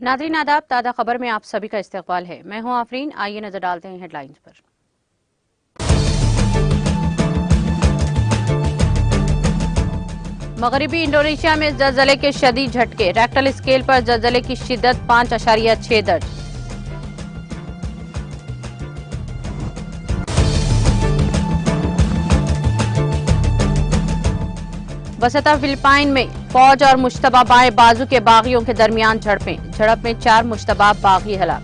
नाज़रीन आदाब, ताज़ा खबर में आप सभी का इस्तकबाल है। मैं हूं आफरीन। आइए नजर डालते हैं हेडलाइंस पर। मगरबी इंडोनेशिया में ज़लज़ले के शदीद झटके, रेक्टर स्केल पर ज़लज़ले की शिद्दत 5.6 दर्ज। वसता फिलिपाइन में फौज और मुश्तबा बाएं बाजू के बागियों के दरमियान झड़प में 4 मुश्तबा बागी हलाक।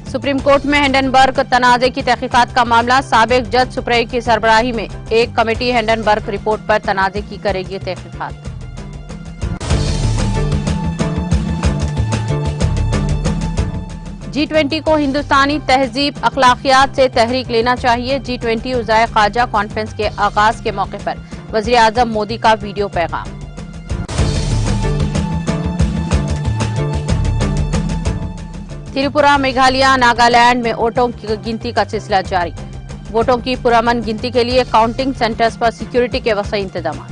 सुप्रीम कोर्ट में हिंडनबर्ग तनाज़े की तहकीकात का मामला, साबिक जज सुप्रीम की सरबराही में एक कमेटी हिंडनबर्ग रिपोर्ट पर तनाज़े की करेगी तहकीकात। G20 को हिंदुस्तानी तहजीब अखलाकियात से तहरीक लेना चाहिए। G20 उज़ाए ख्वाजा कॉन्फ्रेंस के आगाज के मौके पर वज़ीर आज़म मोदी का वीडियो पैगाम। त्रिपुरा, मेघालय, नागालैंड में वोटों की गिनती का सिलसिला जारी। वोटों की पुरअमन गिनती के लिए काउंटिंग सेंटर्स पर सिक्योरिटी के वसी इंतजाम।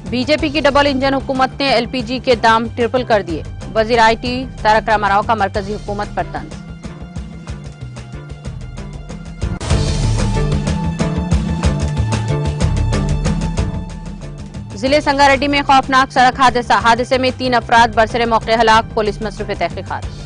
बीजेपी की डबल इंजन हुकूमत ने एलपीजी के दाम ट्रिपल कर दिए। वजीर आईटी तारक रामाराव का मरकजी हुकूमत पर तंज। जिले संगारेड्डी में खौफनाक सड़क हादसे में 3 अफराद बरसरे मौके हलाक, पुलिस मसरूफ तहकीकात।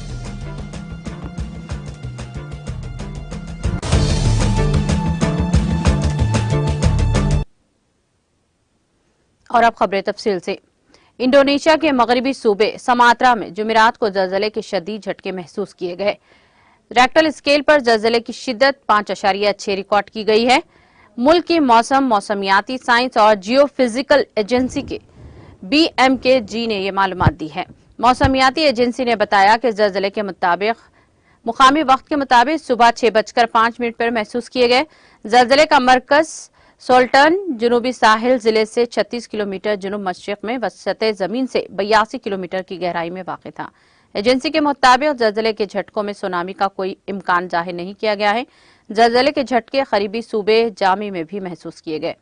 और अब खबरें तफसील से। इंडोनेशिया के मगरबी सूबे समात्रा में जुमेरात को ज़लज़ले के शदीद झटके महसूस किए गए। रेक्टर स्केल पर ज़लज़ले की शिद्दत 5.6 रिकॉर्ड की गई है। मुल्क की मौसमियाती साइंस और जियोफिजिकल एजेंसी के BMKG ने ये मालूमात दी है। मौसमियाती एजेंसी ने बताया कि ज़लज़ले के मुताबिक मुकामी वक्त के मुताबिक सुबह 6:05 पर महसूस किए गए। ज़लज़ले का मरकज सोल्टन जनूबी साहिल जिले से 36 किलोमीटर जुनूब मशरिक में वसत जमीन से 82 किलोमीटर की गहराई में वाक़ था। एजेंसी के मुताबिक ज़लज़ले के झटकों में सुनामी का कोई इम्कान जाहिर नहीं किया गया है। ज़लज़ले के झटके करीबी सूबे जामी में भी महसूस किए गए।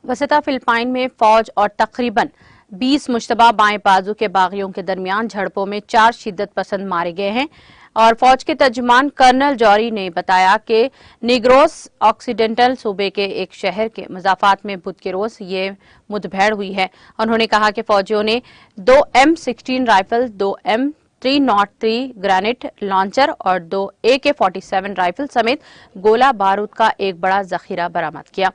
वसता फिलिपाइन में फौज और तकरीबन 20 मुश्तबा बाएं बाजू के बागियों के दरमियान झड़पों में 4 शिद्दत पसंद मारे गए हैं। और फौज के तर्जुमान कर्नल जौरी ने बताया कि निग्रोस ऑक्सीडेंटल सूबे के एक शहर के मजाफात में बुध के रोज ये मुठभेड़ हुई है। उन्होंने कहा कि फौजियों ने 2 M16 rifle, 2 M303 grenade launcher और 2 AK-47 राइफल समेत गोला बारूद का एक बड़ा जखीरा बरामद किया।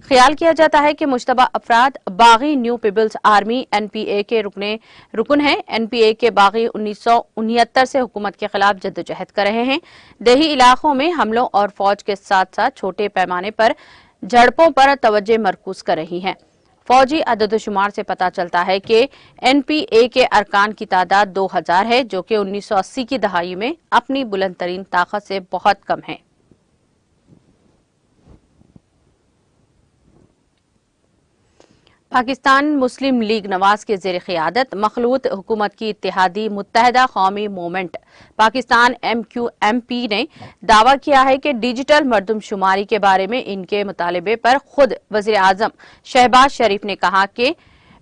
ख्याल किया जाता है कि मुश्तबा अफराद बागी न्यू पीपल्स आर्मी NPA के रुकन हैं। NPA के बागी 1969 से हुकूमत के खिलाफ जद्दोजहद कर रहे हैं। देही इलाकों में हमलों और फौज के साथ साथ छोटे पैमाने पर झड़पों पर तवज्जो मरकूज कर रही हैं। फौजी अददशुमार से पता चलता है कि NPA के अरकान की तादाद 2000 है, जो कि 1980 की दहाई में अपनी बुलंद तरीन ताकत से बहुत कम है। पाकिस्तान मुस्लिम लीग नवाज के ज़ेर क़ियादत मखलूत हुकूमत की इत्तेहादी मुत्तहदा कौमी मूवमेंट पाकिस्तान MQMP ने दावा किया है कि डिजिटल मरदमशुमारी के बारे में इनके मुतालबे पर खुद वज़ीर आज़म शहबाज शरीफ ने कहा कि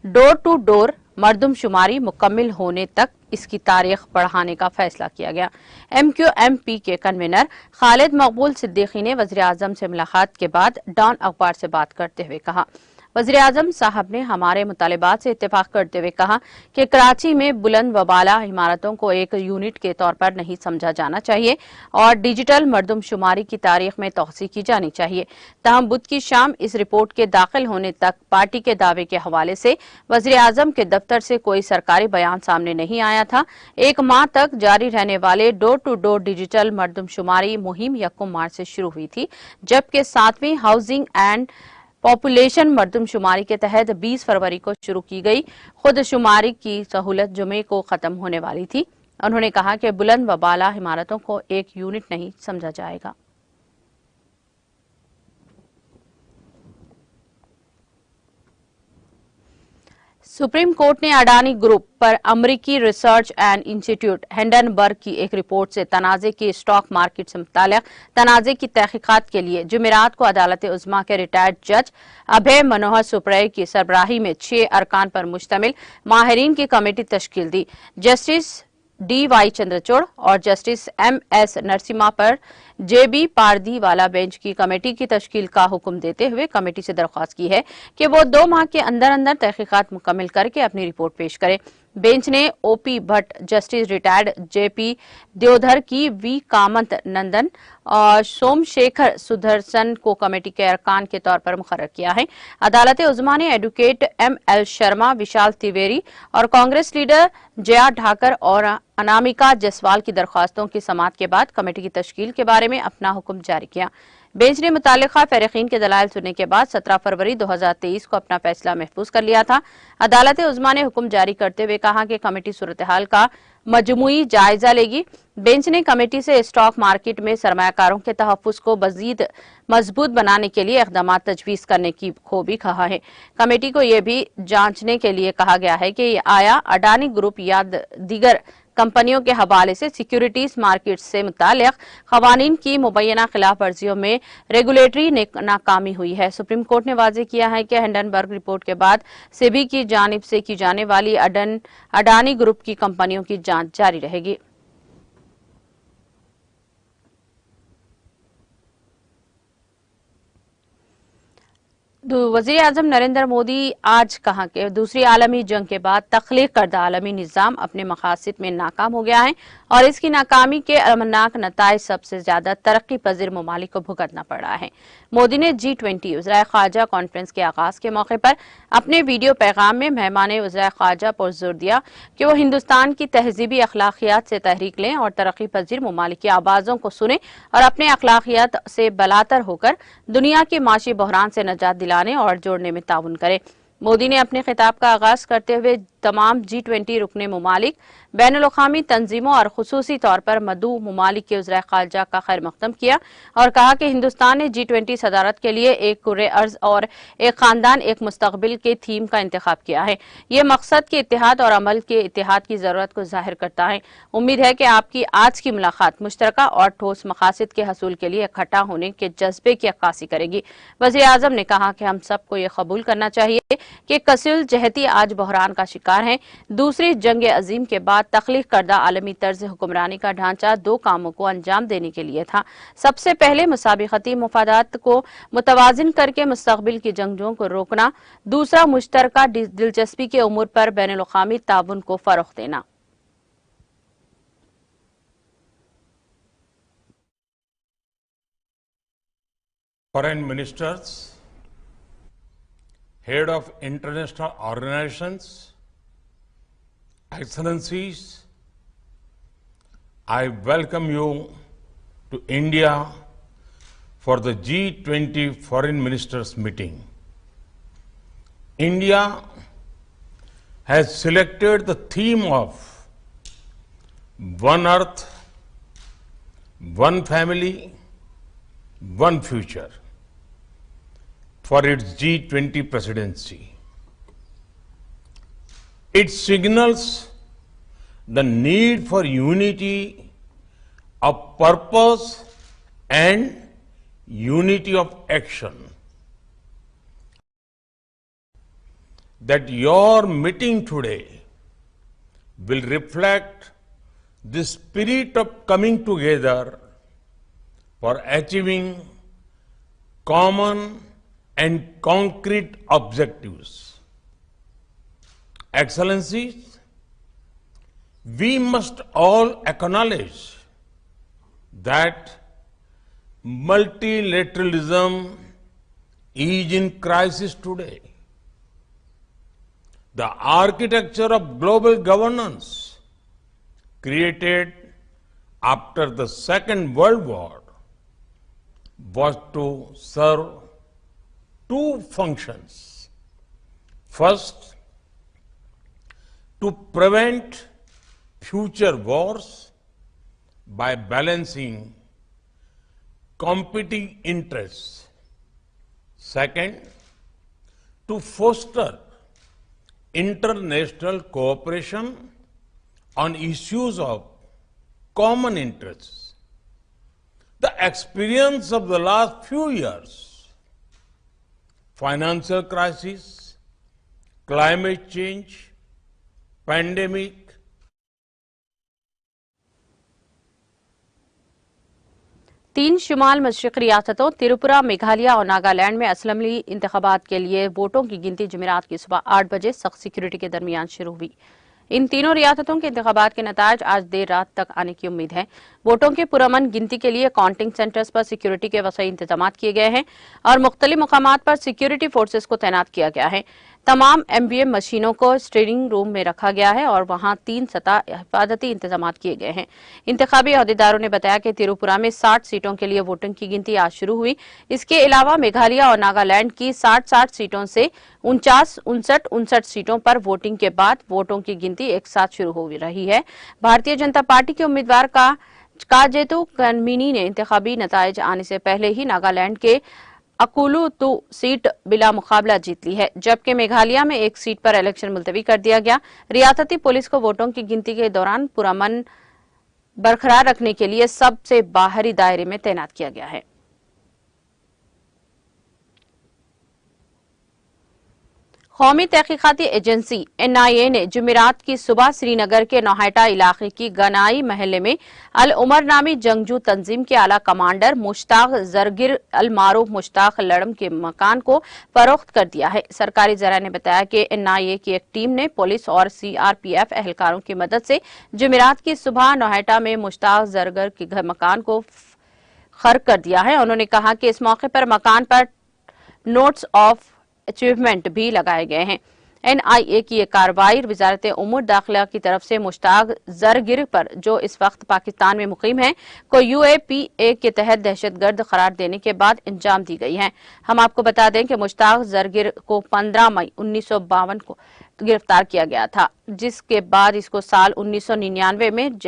डोर टू डोर मरदमशुमारी मुकम्मल होने तक इसकी तारीख बढ़ाने का फैसला किया गया। MQMP के कन्वीनर खालिद मकबूल सिद्दीकी ने वज़ीर आज़म से मुलाकात के बाद डॉन अखबार से बात करते हुए कहा, वज़ीर आज़म साहब ने हमारे मुतालिबात से इत्तेफाक करते हुए कहा कि कराची में बुलंद व बाला इमारतों को एक यूनिट के तौर पर नहीं समझा जाना चाहिए और डिजिटल मरदमशुमारी की तारीख में तौसीह की जानी चाहिए। तहम बुध की शाम इस रिपोर्ट के दाखिल होने तक पार्टी के दावे के हवाले से वज़ीर आज़म के दफ्तर से कोई सरकारी बयान सामने नहीं आया था। एक माह तक जारी रहने वाले डोर टू डोर डिजिटल मरदमशुमारी मुहिम 1 मार्च से शुरू हुई थी, जबकि 7वीं हाउसिंग एंड पॉपुलेशन मरदमशुमारी के तहत 20 फरवरी को शुरू की गई खुदशुमारी की सहूलत जुमे को खत्म होने वाली थी। उन्होंने कहा कि बुलंद व बाला इमारतों को एक यूनिट नहीं समझा जाएगा। सुप्रीम कोर्ट ने अडानी ग्रुप पर अमरीकी रिसर्च एंड इंस्टीट्यूट हिंडनबर्ग की एक रिपोर्ट से तनाज़े की स्टॉक मार्केट से मुताल्लिक़ तनाज़े की तहकीकात के लिए जुमेरात को अदालत उज़्मा के रिटायर्ड जज अभय मनोहर सुप्रिया की सरबराही में 6 अरकान पर मुश्तमिल माहिरीन की कमेटी तश्कील दी। Justice D.Y. चंद्रचूड़ और जस्टिस M.S. नरसिम्हा पर J.B. पारदी वाला बेंच की कमेटी की तश्कील का हुक्म देते हुए कमेटी से दरख्वास्त की है कि वो 2 माह के अंदर अंदर तहकीकात मुकम्मल करके अपनी रिपोर्ट पेश करे। बेंच ने O.P. Bhatt, justice retired J.P. Deodhar की V. कामत नंदन और सोमशेखर सुदर्शन को कमेटी के अरकान के तौर पर मुकर्रर किया है। अदालत उज़्मा ने एडवोकेट M.L. शर्मा, विशाल तिवेरी और कांग्रेस लीडर जया ढाकर और अनामिका जायसवाल की दरख्वास्तों की समाअत के बाद कमेटी की तश्कील के बारे में अपना हुक्म जारी किया। बेंच ने मुतालिका फरीकीन के दलाइल सुनने के बाद 17 फरवरी 2023 को अपना फैसला महफूज कर लिया था। अदालत उज़्मा ने हुक्म जारी करते हुए कहा कि कमेटी सूरत हाल का मजमूई जायजा लेगी। बेंच ने कमेटी से स्टॉक मार्केट में सरमायाकारों के तहफ़्फ़ुज़ को मज़ीद मजबूत बनाने के लिए इक़दाम तजवीज़ करने को भी कहा है। कमेटी को यह भी जांचने के लिए कहा गया है कि आया अडानी ग्रुप या दीगर कंपनियों के हवाले से सिक्योरिटीज मार्केट से मुताल्लिक़ क़वानीन की मुबैना खिलाफ वर्जियों में रेगुलेटरी नाकामी हुई है। सुप्रीम कोर्ट ने वाज़ेह किया है कि हिंडनबर्ग रिपोर्ट के बाद सेबी की जानिब से की जाने वाली अडानी ग्रुप की कंपनियों की जांच जारी रहेगी। वज़ीर आज़म नरेंद्र मोदी आज कहा कि दूसरी आलमी जंग के बाद तख्लीक करदा आलमी निज़ाम अपने मकासद में नाकाम हो गया है और इसकी नाकामी के अमरनाक नताइज सबसे ज्यादा तरक्की पजीर ममालिक को भुगतना पड़ा है। मोदी ने G20 वज़राए ख़ारजा कॉन्फ्रेंस के आगाज के मौके पर अपने वीडियो पैगाम में मेहमान वज़राए ख़ारजा पर जोर दिया कि वो हिंदुस्तान की तहजीबी अखलाकियात से तहरीक लें और तरक्की पजीर ममालिक की आवाज़ों को सुने और अपने अखलाकियात से बलातर होकर दुनिया के माशी बहरान से नजात दिलाने और जोड़ने में ताउन करें। मोदी ने अपने खिताब का आगाज करते हुए तमाम G20 रुकने ममालिक, बैनुल-अक़वामी तंजीमों और खुसूसी तौर पर मदऊ ममालिक के वज़राए ख़ारजा का खैर मक़दम किया और कहा कि हिंदुस्तान ने G20 सदारत के लिए एक कुर्रे अर्ज और एक खानदान एक मुस्तकबिल के थीम का इंतखाब किया है। ये मकसद के इत्तेहाद और अमल के इत्तेहाद की ज़रूरत को ज़ाहिर करता है। उम्मीद है कि आपकी आज की मुलाकात मुश्तरका और ठोस मकासद के हसूल के लिए इकट्ठा होने के जज्बे की अक्कासी करेगी। वज़ीर आज़म ने कहा कि हम सबको ये कबूल करना चाहिए कि कसील जहती आज बहरान का शिकार हैं। दूसरी जंग अजीम के बाद तख्लीक करदा आलमी तर्ज हुक्मरानी का ढांचा 2 कामों को अंजाम देने के लिए था। सबसे पहले मुसाबिकती मुफादात को मुतवाजिन करके मुस्तकबिल की जंगजों को रोकना, दूसरा मुश्तरका दिलचस्पी के उमूर पर बैनुल-अक़वामी ताउन को फरोग़ देना। Foreign ministers, head of international organizations, excellencies, I welcome you to India for the G20 Foreign Ministers meeting. India has selected the theme of One Earth, One Family, One Future for its G20 presidency. It signals the need for unity of purpose and unity of action. That your meeting today will reflect the spirit of coming together for achieving common and concrete objectives. Excellencies, we must all acknowledge that multilateralism is in crisis today. The architecture of global governance created after the Second World War was to serve two functions. First, to prevent future wars by balancing competing interests. Second, to foster international cooperation on issues of common interests. The experience of the last few years, financial crisis, climate change, pandemic, तीन शुमाल मशरक़ रियासतों त्रिपुरा, मेघालय और नागालैंड में assembly इंतखाबात के लिए वोटों की गिनती जुमेरात की सुबह 8 बजे सख्त सिक्योरिटी के दरमियान शुरू हुई। इन तीनों रियासतों के इंतखाबात के नताज आज देर रात तक आने की उम्मीद है। वोटों के पुरअमन गिनती के लिए काउंटिंग सेंटर्स पर सिक्योरिटी के वसी इंतजाम किए गए हैं और मुख्तलिफ मकामात पर सिक्योरिटी फोर्सेस को तैनात किया गया है। तमाम एमवीएम मशीनों को स्ट्रीडिंग रूम में रखा गया है और वहां 3 सतह हिफाजती इंतजाम किए गए हैं। इंतखाबी अहदेदारों ने बताया कि त्रिपुरा में 60 सीटों के लिए वोटिंग की गिनती आज शुरू हुई। इसके अलावा मेघालय और नागालैंड की 60 सीटों से 49 सीटों पर वोटिंग के बाद वोटों की गिनती एक साथ शुरू हो रही है। भारतीय जनता पार्टी के उम्मीदवार काजेतु कनमिनी ने इंतखाबी नताइज आने से पहले ही नागालैंड के अकुलू सीट बिला मुकाबला जीत ली है, जबकि मेघालय में एक सीट पर इलेक्शन मुलतवी कर दिया गया। रियासती पुलिस को वोटों की गिनती के दौरान पुरअमन बरकरार रखने के लिए सबसे बाहरी दायरे में तैनात किया गया है। कौमी तहकीकाती एजेंसी NIA ने जुमेरात की सुबह श्रीनगर के नौहाटा इलाके की गनाई महल्ले में अल उमर नामी जंगजू तंजीम के आला कमांडर मुश्ताक जरगिर अल मारूफ मुश्ताक लड़म के मकान को फरोख्त कर दिया है। सरकारी जरा ने बताया कि NIA की एक टीम ने पुलिस और CRPF एहलकारों की मदद से जुमेरात की सुबह नौहाटा में मुश्ताक जरगर के मकान को खर्क कर दिया है। उन्होंने कहा कि इस मौके पर मकान पर नोट्स ऑफ अचीवमेंट भी लगाए गए हैं। NIA की यह कार्रवाई वजारत उमूर दाखिला की तरफ से मुश्ताक जरगिर पर, जो इस वक्त पाकिस्तान में मुकीम है, को UAPA के तहत दहशतगर्द करार देने के बाद अंजाम दी गई है। हम आपको बता दें कि मुश्ताक जरगिर को 15 मई 1952 को गिरफ्तार किया गया था, जिसके बाद इसको साल 1999 में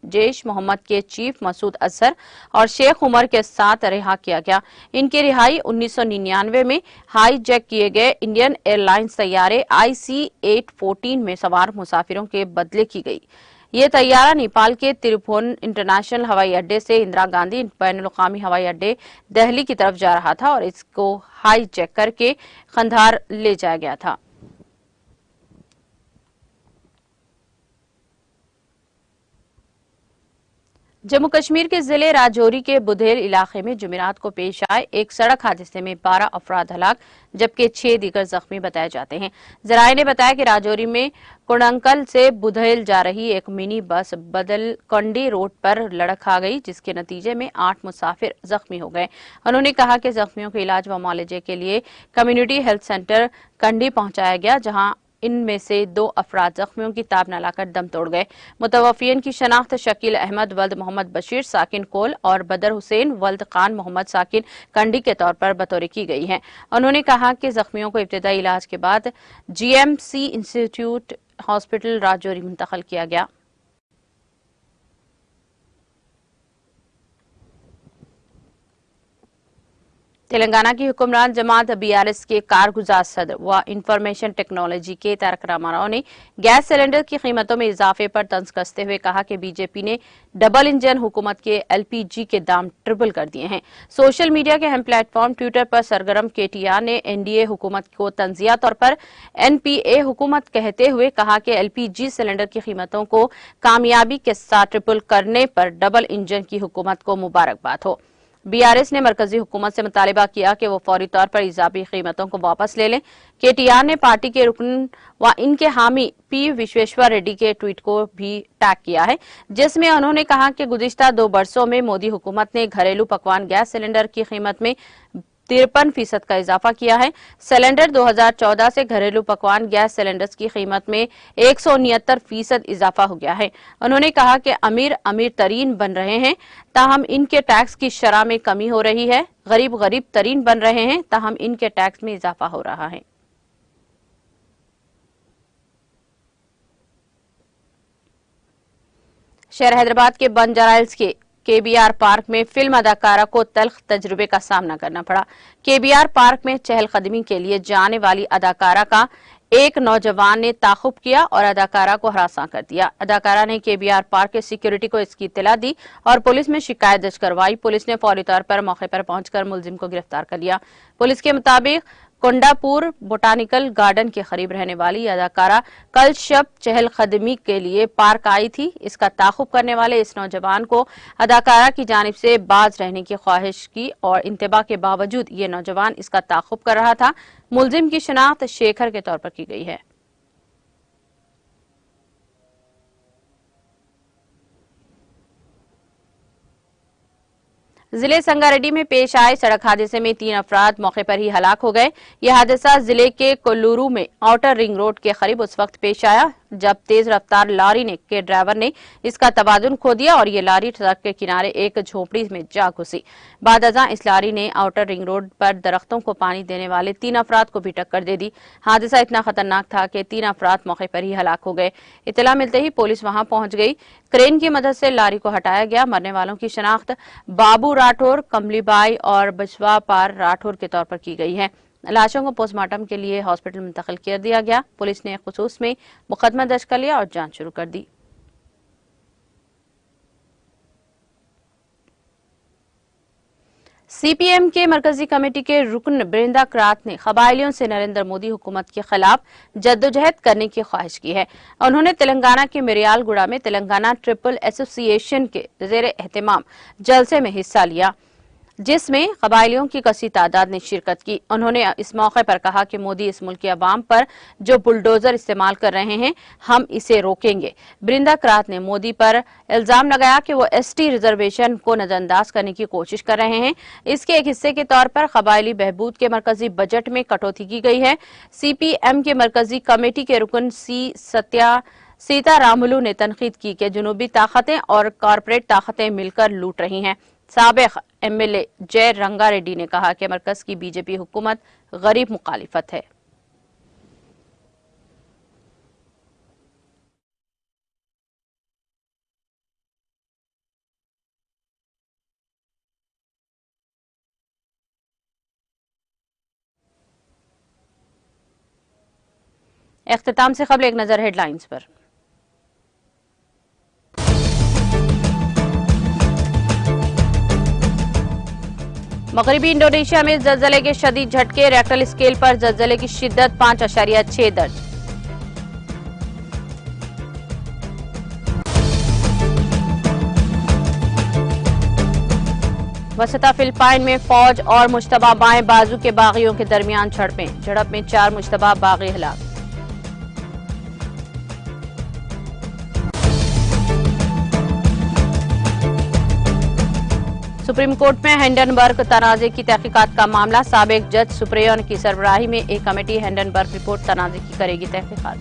जैश मोहम्मद के चीफ मसूद अजहर और शेख उमर के साथ रिहा किया गया। इनकी रिहाई 1999 में हाईजैक किए गए इंडियन एयरलाइंस तैयारे IC-814 में सवार मुसाफिरों के बदले की गई। ये तैयारा नेपाल के तिरुभुवन इंटरनेशनल हवाई अड्डे से इंदिरा गांधी बैनुल-अक़वामी हवाई अड्डे दिल्ली की तरफ जा रहा था और इसको हाईजैक करके कंधार ले जाया गया था। जम्मू कश्मीर के जिले राजौरी के बुधेल इलाके में जुमेरात को पेश आए एक सड़क हादसे में 12 अफराद हलाक जबकि 6 दीगर जख्मी बताए जाते हैं। जराये ने बताया कि राजौरी में कुड़ंकल से बुधेल जा रही एक मिनी बस बदलकंडी रोड पर लड़क खा गई, जिसके नतीजे में 8 मुसाफिर जख्मी हो गए। उन्होंने कहा कि जख्मियों के इलाज व मुआलजे के लिए कम्युनिटी हेल्थ सेंटर कंडी पहुंचाया गया, जहां इनमें से 2 अफराद जख्मियों की ताब न लाकर दम तोड़ गए। मुतवफ़ियन की शनाख्त शकील अहमद वल्द मोहम्मद बशीर साकिन कोल और बदर हुसैन वल्द खान मोहम्मद साकिन कंडी के तौर पर बतौर की गई है। उन्होंने कहा कि जख्मियों को इब्तदाई इलाज के बाद GMC इंस्टीट्यूट हॉस्पिटल राजौरी मुंतकिल किया गया। तेलंगाना की हुक्मरान जमात BRS के कारगुजार सदर व इंफॉर्मेशन टेक्नोलॉजी के तारक रामाराव ने गैस सिलेंडर की कीमतों में इजाफे पर तंज कसते हुए कहा कि बीजेपी ने डबल इंजन हुकूमत के LPG के दाम ट्रिपल कर दिए हैं। सोशल मीडिया के अहम प्लेटफॉर्म ट्विटर पर सरगर्म KTR ने NDA हुकूमत को तंजिया तौर पर NPA हुकूमत कहते हुए कहा कि LPG सिलेंडर की कीमतों को कामयाबी के साथ ट्रिपल करने पर डबल इंजन की हुकूमत को मुबारकबाद हो। बीआरएस ने मरकजी हुकूमत से मुतालिबा किया कि वो फौरी तौर पर इजाफी कीमतों को वापस ले लें। केटीआर ने पार्टी के रुकन व इनके हामी पी विश्वेश्वर रेड्डी के ट्वीट को भी टैग किया है, जिसमें उन्होंने कहा कि गुज़िश्ता 2 बरसों में मोदी हुकूमत ने घरेलू पकवान गैस सिलेंडर की कीमत में 53% का इजाफा किया है। सिलेंडर 2014 से घरेलू पकवान गैस सिलेंडर्स की कीमत में 169% इजाफा हो गया है। उन्होंने कहा कि अमीर अमीर तरीन बन रहे हैं, ताहम इनके टैक्स की शरह में कमी हो रही है। गरीब गरीब तरीन बन रहे हैं, ताहम इनके टैक्स में इजाफा हो रहा है। शहर हैदराबाद के बंजारा हिल्स के केबीआर पार्क में फिल्म अदाकारा को तल्ख तजुर्बे का सामना करना पड़ा। केबीआर पार्क में चहलकदमी के लिए जाने वाली अदाकारा का एक नौजवान ने ताक़ुब किया और अदाकारा को हरासा कर दिया। अदाकारा ने केबीआर पार्क के सिक्योरिटी को इसकी इत्तला दी और पुलिस में शिकायत दर्ज करवाई। पुलिस ने फौरी तौर पर मौके पर पहुंचकर मुलजिम को गिरफ्तार कर लिया। पुलिस के मुताबिक कोंडापुर बोटानिकल गार्डन के करीब रहने वाली अदाकारा कल शब चहलकदमी के लिए पार्क आई थी। इसका ताक़ुब करने वाले इस नौजवान को अदाकारा की जानिब से बाज रहने की ख्वाहिश की और इंतबा के बावजूद ये नौजवान इसका ताक़ुब कर रहा था। मुलजिम की शनाख्त शेखर के तौर पर की गई है। जिले संगारेड्डी में पेश आए सड़क हादसे में 3 अफराद मौके पर ही हलाक हो गए। यह हादसा जिले के कोल्लूरू में आउटर रिंग रोड के करीब उस वक्त पेश आया जब तेज रफ्तार लारी के ड्राइवर ने इसका तवाजुन खो दिया और ये लारी सड़क के किनारे एक झोपड़ी में जा घुसी। बादअज़ां इस लारी ने आउटर रिंग रोड पर दरख्तों को पानी देने वाले 3 अफराद को भी टक्कर दे दी। हादसा इतना खतरनाक था कि 3 अफराद मौके पर ही हलाक हो गए। इत्तला मिलते ही पुलिस वहां पहुंच गई। क्रेन की मदद से लारी को हटाया गया। मरने वालों की शनाख्त बाबू राठौर, कमलीबाई और बचवा पार राठौर के तौर पर की गई है। लाशों को पोस्टमार्टम के लिए हॉस्पिटल मुंतकिल कर दिया गया। पुलिस ने खुसूस में मुकदमा दर्ज कर लिया और जांच शुरू कर दी। सीपीएम के मरकजी कमेटी के रुकन बृंदा करात ने कबायलियों से नरेंद्र मोदी हुकूमत के खिलाफ जद्दोजहद करने की ख्वाहिश की है। उन्होंने तेलंगाना के मिरियालगुड़ा में तेलंगाना ट्रिपल एसोसिएशन के ज़ेर एहतमाम जलसे में हिस्सा लिया, जिसमें कबायलियों की कसी तादाद ने शिरकत की। उन्होंने इस मौके पर कहा कि मोदी इस मुल्क के अवाम पर जो बुलडोजर इस्तेमाल कर रहे हैं, हम इसे रोकेंगे। बृंदा करात ने मोदी पर इल्जाम लगाया कि वो एसटी रिजर्वेशन को नजरअंदाज करने की कोशिश कर रहे हैं। इसके एक हिस्से के तौर पर कबायली बहबूद के मरकजी बजट में कटौती की गई है। सीपीएम के मरकजी कमेटी के रुकन सीतारामुलू ने तनकीद की कि जुनूबी ताकतें और कॉरपोरेट ताकतें मिलकर लूट रही हैं। साबिक एमएलए जय रंगा रेड्डी ने कहा कि मरकज की बीजेपी हुकूमत गरीब मुखालिफत है। इख्तिताम से कबल एक नजर हेडलाइंस पर। मगरबी इंडोनेशिया में जलजले के शदीद झटके। रेक्टर स्केल पर जलजले की शिद्दत 5.6 दर्ज। वसता फिलिपाइन में फौज और मुश्तबा बाएं बाजू के बागियों के दरमियान झड़पें। झड़प में 4 मुश्तबा बागी हलाक। सुप्रीम कोर्ट में हिंडनबर्ग तनाज़े की तहकीकात का मामला। साबिक जज सुप्रियन की सरबराही में एक कमेटी हिंडनबर्ग रिपोर्ट तनाज़े की करेगी तहकीकात।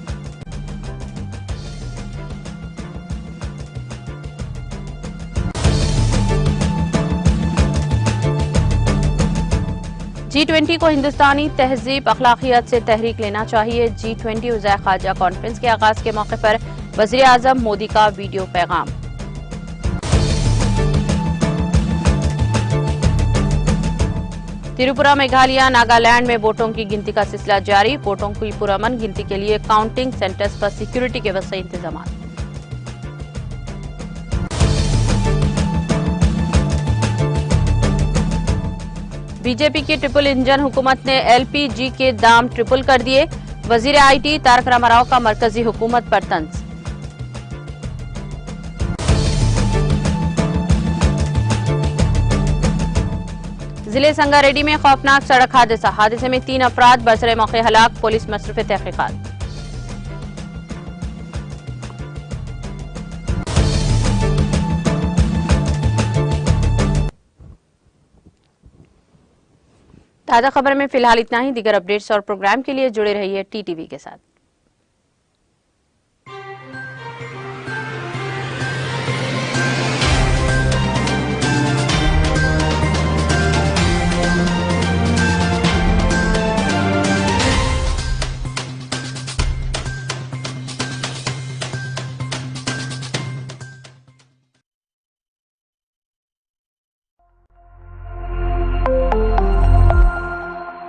G20 को हिंदुस्तानी तहजीब अखलाकियत से तहरीक लेना चाहिए। G20 उज़ाय ख्वाजा कॉन्फ्रेंस के आगाज के मौके पर वज़ीर आज़म मोदी का वीडियो पैगाम। त्रिपुरा, मेघालय, नागालैंड में वोटों की गिनती का सिलसिला जारी। वोटों की पुरअमन गिनती के लिए काउंटिंग सेंटर्स पर सिक्योरिटी के वसीह इंतजाम। बीजेपी की ट्रिपल इंजन हुकूमत ने एलपीजी के दाम ट्रिपल कर दिए। वजीर आईटी तारक रामाराव का मरकजी हुकूमत पर तंज। जिले संगारेड्डी में खौफनाक सड़क हादसे में 3 अफराद बरसरे मौके हलाक, पुलिस मसरूफ तहकीकात। ताज़ा खबर में फिलहाल इतना ही। दीगर अपडेट्स और प्रोग्राम के लिए जुड़े रहिए टीटीवी के साथ।